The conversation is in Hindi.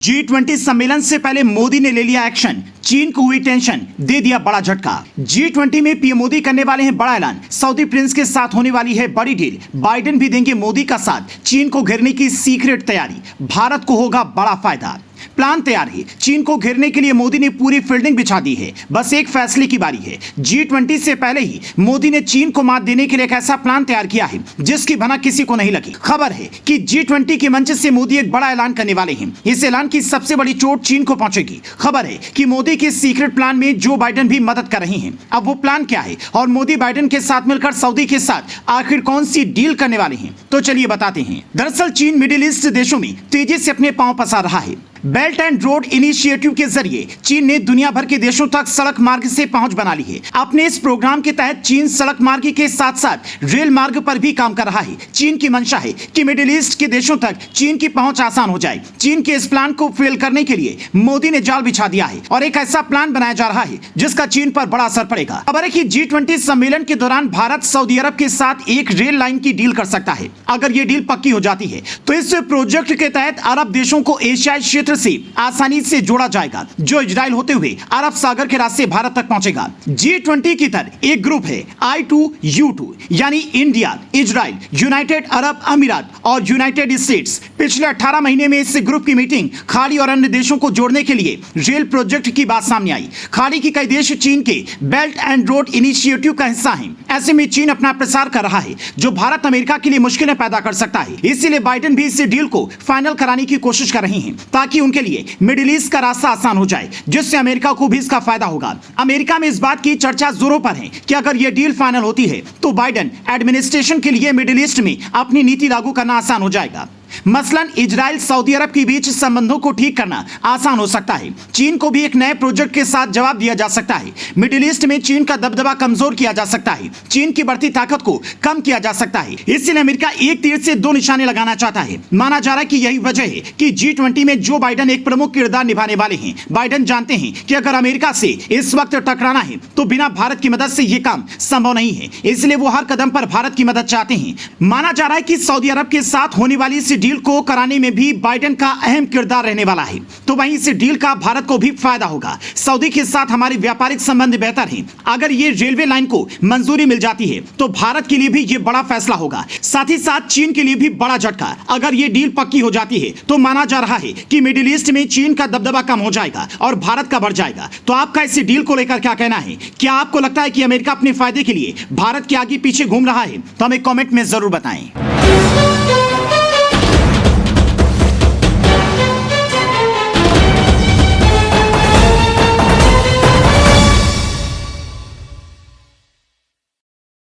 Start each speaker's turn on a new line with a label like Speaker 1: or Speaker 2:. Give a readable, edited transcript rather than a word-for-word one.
Speaker 1: G20 सम्मेलन से पहले मोदी ने ले लिया एक्शन। चीन को हुई टेंशन, दे दिया बड़ा झटका। G20 में पीएम मोदी करने वाले हैं बड़ा ऐलान। सऊदी प्रिंस के साथ होने वाली है बड़ी डील। बाइडेन भी देंगे मोदी का साथ। चीन को घेरने की सीक्रेट तैयारी, भारत को होगा बड़ा फायदा। प्लान तैयार है। चीन को घेरने के लिए मोदी ने पूरी फील्डिंग बिछा दी है। बस एक फैसले की बारी है। G20 से पहले ही मोदी ने चीन को मात देने के लिए एक ऐसा प्लान तैयार किया है जिसकी भनक किसी को नहीं लगी। खबर है कि G20 के मंच से मोदी एक बड़ा ऐलान करने वाले हैं। इस ऐलान की सबसे बड़ी चोट चीन को पहुंचेगी। खबर है कि मोदी के सीक्रेट प्लान में जो बाइडेन भी मदद कर रही हैं। अब वो प्लान क्या है और मोदी बाइडेन के साथ मिलकर सऊदी के साथ आखिर कौन सी डील करने वाले हैं, तो चलिए बताते हैं। दरअसल चीन मिडिल ईस्ट देशों में तेजी से अपने पांव पसार रहा है। बेल्ट एंड रोड इनिशिएटिव के जरिए चीन ने दुनिया भर के देशों तक सड़क मार्ग से पहुंच बना ली है। अपने इस प्रोग्राम के तहत चीन सड़क मार्ग के साथ साथ रेल मार्ग पर भी काम कर रहा है। चीन की मंशा है कि मिडिल ईस्ट के देशों तक चीन की पहुंच आसान हो जाए। चीन के इस प्लान को फेल करने के लिए मोदी ने जाल बिछा दिया है और एक ऐसा प्लान बनाया जा रहा है जिसका चीन पर बड़ा असर पड़ेगा। खबर है कि G20 सम्मेलन के दौरान भारत सऊदी अरब के साथ एक रेल लाइन की डील कर सकता है। अगर ये डील पक्की हो जाती है तो इस प्रोजेक्ट के तहत अरब देशों को एशियाई क्षेत्र से आसानी से जोड़ा जाएगा, जो इजराइल होते हुए अरब सागर के रास्ते भारत तक पहुंचेगा। G20 की तरह एक ग्रुप है I2U2, यानी इंडिया, इजराइल, यूनाइटेड अरब अमीरात और यूनाइटेड स्टेट्स। पिछले 18 महीने में इस ग्रुप की मीटिंग खाड़ी और अन्य देशों को जोड़ने के लिए रेल प्रोजेक्ट की बात सामने आई। खाड़ी के कई देश चीन के बेल्ट एंड रोड इनिशिएटिव का हिस्सा हैं। ऐसे में चीन अपना प्रसार कर रहा है, जो भारत अमेरिका के लिए मुश्किलें पैदा कर सकता है। इसीलिए बाइडेन भी इस डील को फाइनल कराने की कोशिश कर रही हैं, ताकि उनके लिए मिडिल ईस्ट का रास्ता आसान हो जाए, जिससे अमेरिका को भी इसका फायदा होगा। अमेरिका में इस बात की चर्चा जोरों पर है कि अगर यह डील फाइनल होती है तो बाइडेन एडमिनिस्ट्रेशन के लिए मिडिल ईस्ट में अपनी नीति लागू करना आसान हो जाएगा। मसलन इजराइल सऊदी अरब के बीच संबंधों को ठीक करना आसान हो सकता है। चीन को भी एक नए प्रोजेक्ट के साथ जवाब दिया जा सकता है। मिडिल ईस्ट में चीन का दबदबा कमजोर किया जा सकता है। चीन की बढ़ती ताकत को कम किया जा सकता है। इसलिए अमेरिका एक तीर से दो निशाने लगाना चाहता है। माना जा रहा है कि यही वजह है कि G20 में जो बाइडेन एक प्रमुख किरदार निभाने वाले हैं। बाइडेन जानते हैं कि अगर अमेरिका से इस वक्त टकराना है तो बिना भारत की मदद से यह काम संभव नहीं है। इसलिए वो हर कदम पर भारत की मदद चाहते हैं। माना जा रहा है कि सऊदी अरब के साथ होने वाली इस डील को कराने में भी बाइडेन का अहम किरदार रहने वाला है। तो वहीं इस डील का भारत को भी फायदा होगा। सऊदी के साथ हमारे व्यापारिक संबंध बेहतर हैं। अगर ये रेलवे लाइन को मंजूरी मिल जाती है तो भारत के लिए भी ये बड़ा फैसला होगा। साथ ही साथ चीन के लिए भी बड़ा झटका। अगर ये डील पक्की हो जाती है तो माना जा रहा है कि मिडिल ईस्ट में चीन का दबदबा कम हो जाएगा और भारत का बढ़ जाएगा। तो आपका इस डील को लेकर क्या कहना है? क्या आपको लगता है कि अमेरिका अपने फायदे के लिए भारत के आगे पीछे घूम रहा है? तो हमें कॉमेंट में जरूर बताएं।